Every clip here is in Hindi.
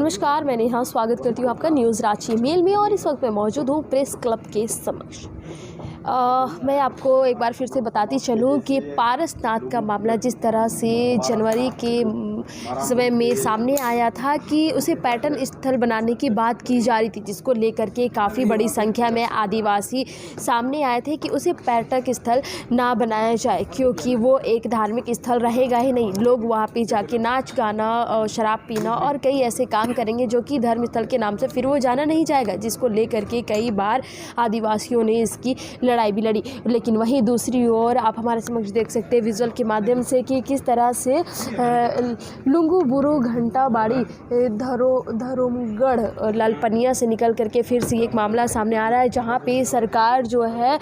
नमस्कार, मैं नेहा स्वागत करती हूँ आपका न्यूज़ रांची मेल में और इस वक्त मैं मौजूद हूँ प्रेस क्लब के समक्ष। मैं आपको एक बार फिर से बताती चलूँ कि पारसनाथ का मामला जिस तरह से जनवरी के समय में सामने आया था कि उसे पर्यटन स्थल बनाने की बात की जा रही थी, जिसको लेकर के काफ़ी बड़ी संख्या में आदिवासी सामने आए थे कि उसे पर्यटक स्थल ना बनाया जाए, क्योंकि वो एक धार्मिक स्थल रहेगा ही नहीं। लोग वहाँ पे जाके नाच गाना, शराब पीना और कई ऐसे काम करेंगे जो कि धर्म स्थल के नाम से फिर वो जाना नहीं जाएगा, जिसको लेकर के कई बार आदिवासियों ने इसकी लड़ाई भी लड़ी। लेकिन वहीं दूसरी ओर आप हमारे समक्ष देख सकते हैं विजुअल के माध्यम से कि किस तरह से लुंगू बुरु घंटा बाड़ी धरोमगढ़ लालपनिया से निकल करके फिर से एक मामला सामने आ रहा है, जहाँ पे सरकार जो है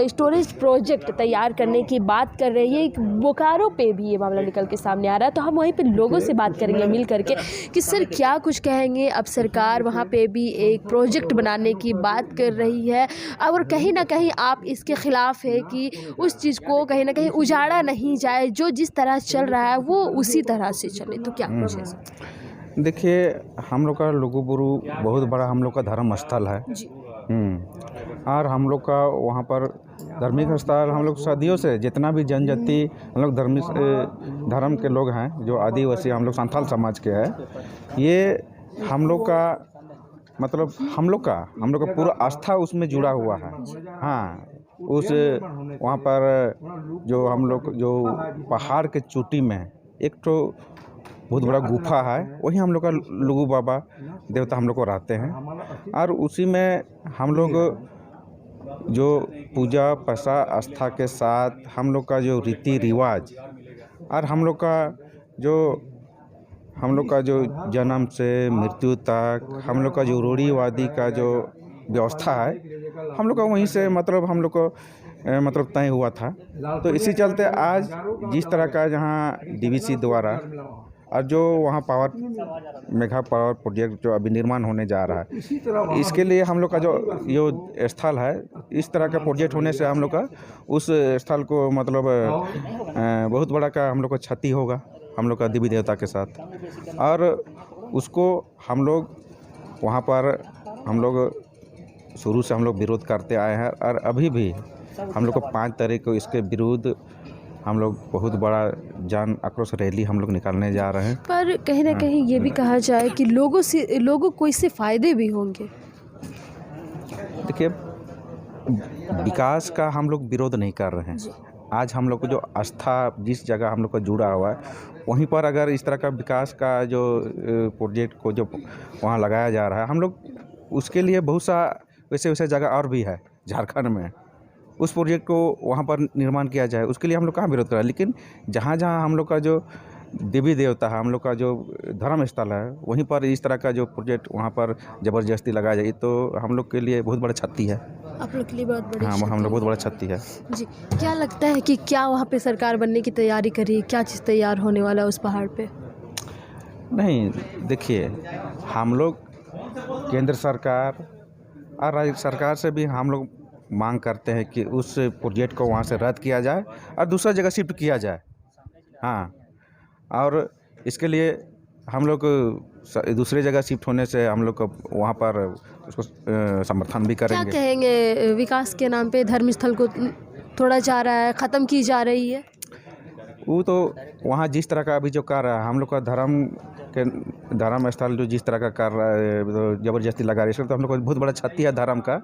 स्टोरेज प्रोजेक्ट तैयार करने की बात कर रही है। बोकारो पे भी ये मामला निकल के सामने आ रहा है, तो हम वहीं पे लोगों से बात करेंगे मिल करके कि सर क्या कुछ कहेंगे। अब सरकार वहाँ पे भी एक प्रोजेक्ट बनाने की बात कर रही है और कहीं ना कहीं आप इसके ख़िलाफ़ है कि उस चीज़ को कहीं ना कहीं उजाड़ा नहीं जाए, जो जिस तरह चल रहा है वो उसी तरह से चले, तो क्या कुछ है सर? देखिए, हम लोग का लुगुबुरु बहुत बड़ा हम लोग का धर्म स्थल है और हम लोग का वहाँ पर धार्मिक स्थल हम लोग सदियों से जितना भी जनजाति हम लोग धर्म के लोग हैं, जो आदिवासी हम लोग संथाल समाज के हैं, ये हम लोग का मतलब हम लोग का पूरा आस्था उसमें जुड़ा हुआ है। हाँ, उस वहाँ पर जो हम लोग जो पहाड़ के चोटी में एक तो बहुत बड़ा गुफा है, वही हम लोग का लुगु बाबा देवता हम लोग को रहते हैं और उसी में हम लोग जो पूजा पैसा आस्था के साथ हम लोग का जो रीति रिवाज और हम लोग का जो जन्म से मृत्यु तक हम लोग का जो रूढ़िवादी का जो व्यवस्था है, हम लोग का वहीं से मतलब हम लोग को मतलब तय हुआ था। तो इसी चलते आज जिस तरह का जहाँ डीवीसी द्वारा और जो वहाँ मेगा पावर प्रोजेक्ट जो अभी निर्माण होने जा रहा है, इसके लिए हम लोग का जो स्थल है, इस तरह का प्रोजेक्ट होने से हम लोग का उस स्थल को मतलब बहुत बड़ा का हम लोग को क्षति होगा हम लोग का देवी देवता के साथ। और उसको हम लोग वहाँ पर हम लोग शुरू से हम लोग विरोध करते आए हैं और अभी भी हम लोग को 5 तारीख को इसके विरुद्ध हम लोग बहुत बड़ा जन आक्रोश रैली हम लोग निकालने जा रहे हैं। पर कहीं ना कहीं ये भी कहा जाए कि लोगों को इससे फ़ायदे भी होंगे। देखिए, विकास का हम लोग विरोध नहीं कर रहे हैं। आज हम लोग को जो आस्था जिस जगह हम लोग का जुड़ा हुआ है, वहीं पर अगर इस तरह का विकास का जो प्रोजेक्ट को जो वहाँ लगाया जा रहा है, हम लोग उसके लिए बहुत सा वैसे जगह और भी है झारखंड में, उस प्रोजेक्ट को वहाँ पर निर्माण किया जाए, उसके लिए हम लोग कहाँ विरोध कर रहे हैं। लेकिन जहाँ हम लोग का जो देवी देवता है, हम लोग का जो धर्म स्थल है, वहीं पर इस तरह का जो प्रोजेक्ट वहाँ पर ज़बरदस्ती लगाया जाए, तो हम लोग के लिए बहुत बड़ा क्षति है। आप लोग के लिए बहुत बड़ी हाँ, हम लोग बहुत बड़ा क्षति है जी। क्या लगता है कि क्या वहाँ पे सरकार बनने की तैयारी कर रही है? क्या चीज़ तैयार होने वाला है उस पहाड़ पे? नहीं, देखिए, हम लोग केंद्र सरकार और राज्य सरकार से भी हम लोग मांग करते हैं कि उस प्रोजेक्ट को वहाँ से रद्द किया जाए और दूसरा जगह शिफ्ट किया जाए। हाँ, और इसके लिए हम लोग दूसरे जगह शिफ्ट होने से हम लोग को वहाँ पर उसको समर्थन भी करेंगे। क्या कहेंगे, विकास के नाम पे धर्म स्थल को तोड़ा जा रहा है, ख़त्म की जा रही है? वो तो वहाँ जिस तरह का अभी जो कर रहा है, हम लोग का धर्म स्थल जो जिस तरह का कर रहा है, तो ज़बरदस्ती लगा रही है, इसलिए तो हम लोग को बहुत बड़ा क्षति है धर्म का।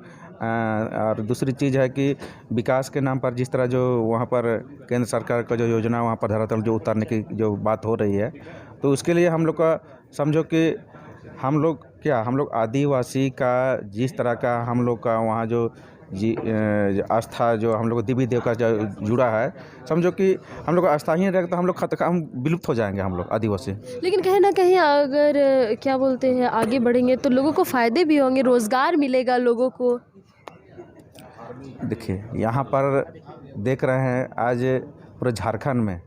और दूसरी चीज़ है कि विकास के नाम पर जिस तरह जो वहाँ पर केंद्र सरकार का जो योजना वहाँ पर धरातल जो उतारने की जो बात हो रही है, तो उसके लिए हम लोग का समझो कि हम लोग आदिवासी का जिस तरह का हम लोग का वहाँ जो आस्था जो हम लोग देवी देव का जो जुड़ा है, समझो कि हम लोग आस्था ही नहीं रहेगा तो हम विलुप्त हो जाएंगे हम लोग आदिवासी। लेकिन कहीं ना कहीं अगर क्या बोलते हैं आगे बढ़ेंगे तो लोगों को फ़ायदे भी होंगे, रोज़गार मिलेगा लोगों को। देखिए, यहाँ पर देख रहे हैं आज पूरे झारखंड में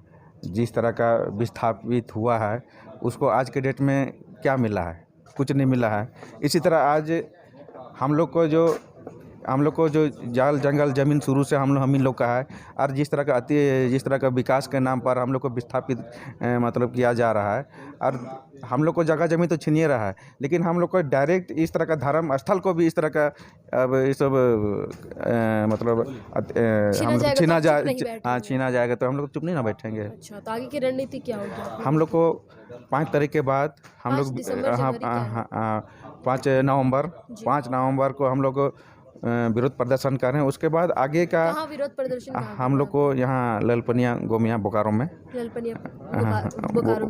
जिस तरह का विस्थापित हुआ है, उसको आज के डेट में क्या मिला है? कुछ नहीं मिला है। इसी तरह आज हम लोग को जो हम लोग को जो जाल जंगल ज़मीन शुरू से हम ही लोग का है, और जिस तरह का विकास के नाम पर हम लोग को विस्थापित मतलब किया जा रहा है, और हम लोग को जगह जमीन तो छीनिए रहा है, लेकिन हम लोग को डायरेक्ट इस तरह का धर्म स्थल को भी इस तरह का अब ये सब मतलब छीना जाएगा तो हम लोग चुप नहीं ना बैठेंगे। अच्छा, तो आगे की रणनीति क्या होगी? हम लोग को 5 तारीख के बाद हम 5 लोग दिसंबर, हाँ जनवरी क्या है? हाँ 5 नवंबर को हम लोग विरोध प्रदर्शन कर रहे हैं। उसके बाद आगे का कहाँ विरोध प्रदर्शन कहाँ हम लोग को यहाँ ललपनिया गोमिया बोकारो में, ललपनिया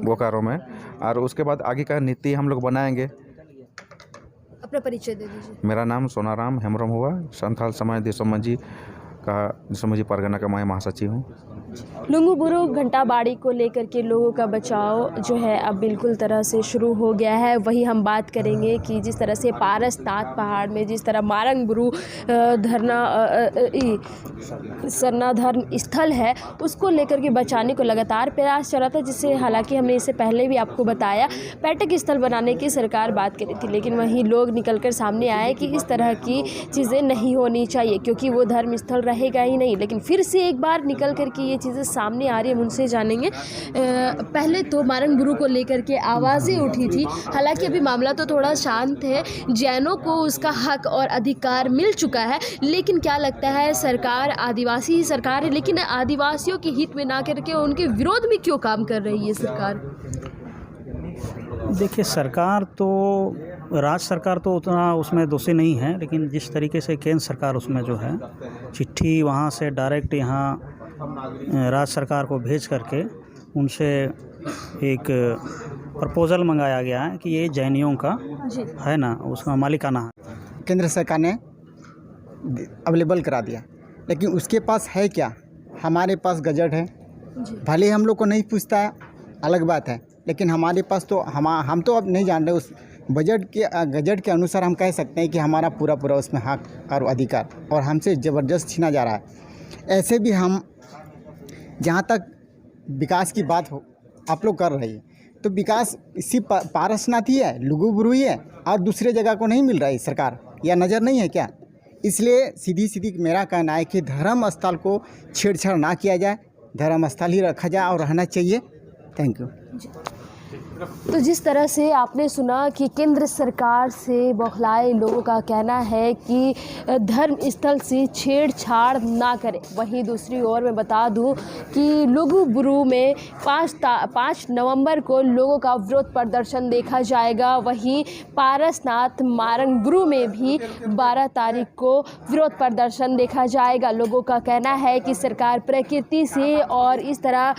बोकारो में, और उसके बाद आगे का नीति हम लोग बनाएंगे। अपना परिचय दे दीजिए। मेरा नाम सोनाराम हेम्ब्रम हुआ, संथाल समाज दिसोमंजी परगना का मैं महासचिव हूँ। लुंगू बुरु घंटाबाड़ी को लेकर के लोगों का बचाव जो है अब बिल्कुल तरह से शुरू हो गया है। वही हम बात करेंगे कि जिस तरह से पारसनाथ पहाड़ में जिस तरह मारंग बुरु सरना धर्म स्थल है, उसको लेकर के बचाने को लगातार प्रयास चला था, जिससे हालांकि हमने इससे पहले भी आपको बताया पर्यटक स्थल बनाने की सरकार बात करी थी, लेकिन वहीं लोग निकलकर सामने आए कि इस तरह की चीज़ें नहीं होनी चाहिए क्योंकि वो धर्म स्थल रहेगा ही नहीं। लेकिन फिर से एक बार निकल कर के ये चीज़ें सामने आ रही है, हम उनसे जानेंगे। पहले तो मारंग बुरु को लेकर के आवाज़ें उठी थी, हालांकि अभी मामला तो थोड़ा शांत है, जैनों को उसका हक और अधिकार मिल चुका है। लेकिन क्या लगता है, सरकार आदिवासी ही सरकार है, लेकिन आदिवासियों के हित में ना करके उनके विरोध में क्यों काम कर रही है सरकार? देखिए, सरकार तो राज्य सरकार तो उतना उसमें दोषी नहीं है, लेकिन जिस तरीके से केंद्र सरकार उसमें जो है चिट्ठी वहाँ से डायरेक्ट यहाँ राज्य सरकार को भेज करके उनसे एक प्रपोज़ल मंगाया गया है कि ये जैनियों का है ना, उसका मालिकाना है। केंद्र सरकार ने अवेलेबल करा दिया, लेकिन उसके पास है क्या? हमारे पास गजट है, भले हम लोग को नहीं पूछता है, अलग बात है, लेकिन हमारे पास तो हम तो अब नहीं जान रहे उस गजट के अनुसार हम कह सकते हैं कि हमारा पूरा उसमें हक और अधिकार और हमसे ज़बरदस्त छीना जा रहा है। ऐसे भी हम जहाँ तक विकास की बात हो आप लोग कर रहे हैं, तो विकास इसी पारसनाथ ही है, लुंगू बुरु ही है, और दूसरे जगह को नहीं मिल रहा है सरकार, या नज़र नहीं है क्या? इसलिए सीधी मेरा कहना है कि धर्म स्थल को छेड़छाड़ ना किया जाए, धर्म स्थल ही रखा जाए और रहना चाहिए। Thank you. तो जिस तरह से आपने सुना कि केंद्र सरकार से बौखलाए लोगों का कहना है कि धर्म स्थल से छेड़छाड़ ना करें, वहीं दूसरी ओर मैं बता दूं कि लुंगू बुरु में 5 नवंबर को लोगों का विरोध प्रदर्शन देखा जाएगा। वहीं पारसनाथ मारंग बुरु में भी 12 तारीख को विरोध प्रदर्शन देखा जाएगा। लोगों का कहना है कि सरकार प्रकृति से और इस तरह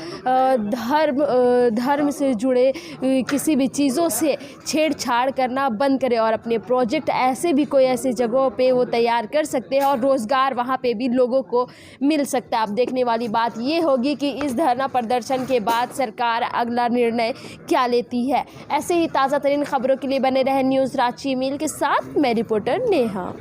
धर्म से जुड़े किसी भी चीज़ों से छेड़छाड़ करना बंद करें और अपने प्रोजेक्ट ऐसी जगहों पे वो तैयार कर सकते हैं और रोज़गार वहाँ पे भी लोगों को मिल सकता है। अब देखने वाली बात ये होगी कि इस धरना प्रदर्शन के बाद सरकार अगला निर्णय क्या लेती है। ऐसे ही ताज़ा तरीन खबरों के लिए बने रहे न्यूज़ रांची मेल के साथ, मैं रिपोर्टर नेहा।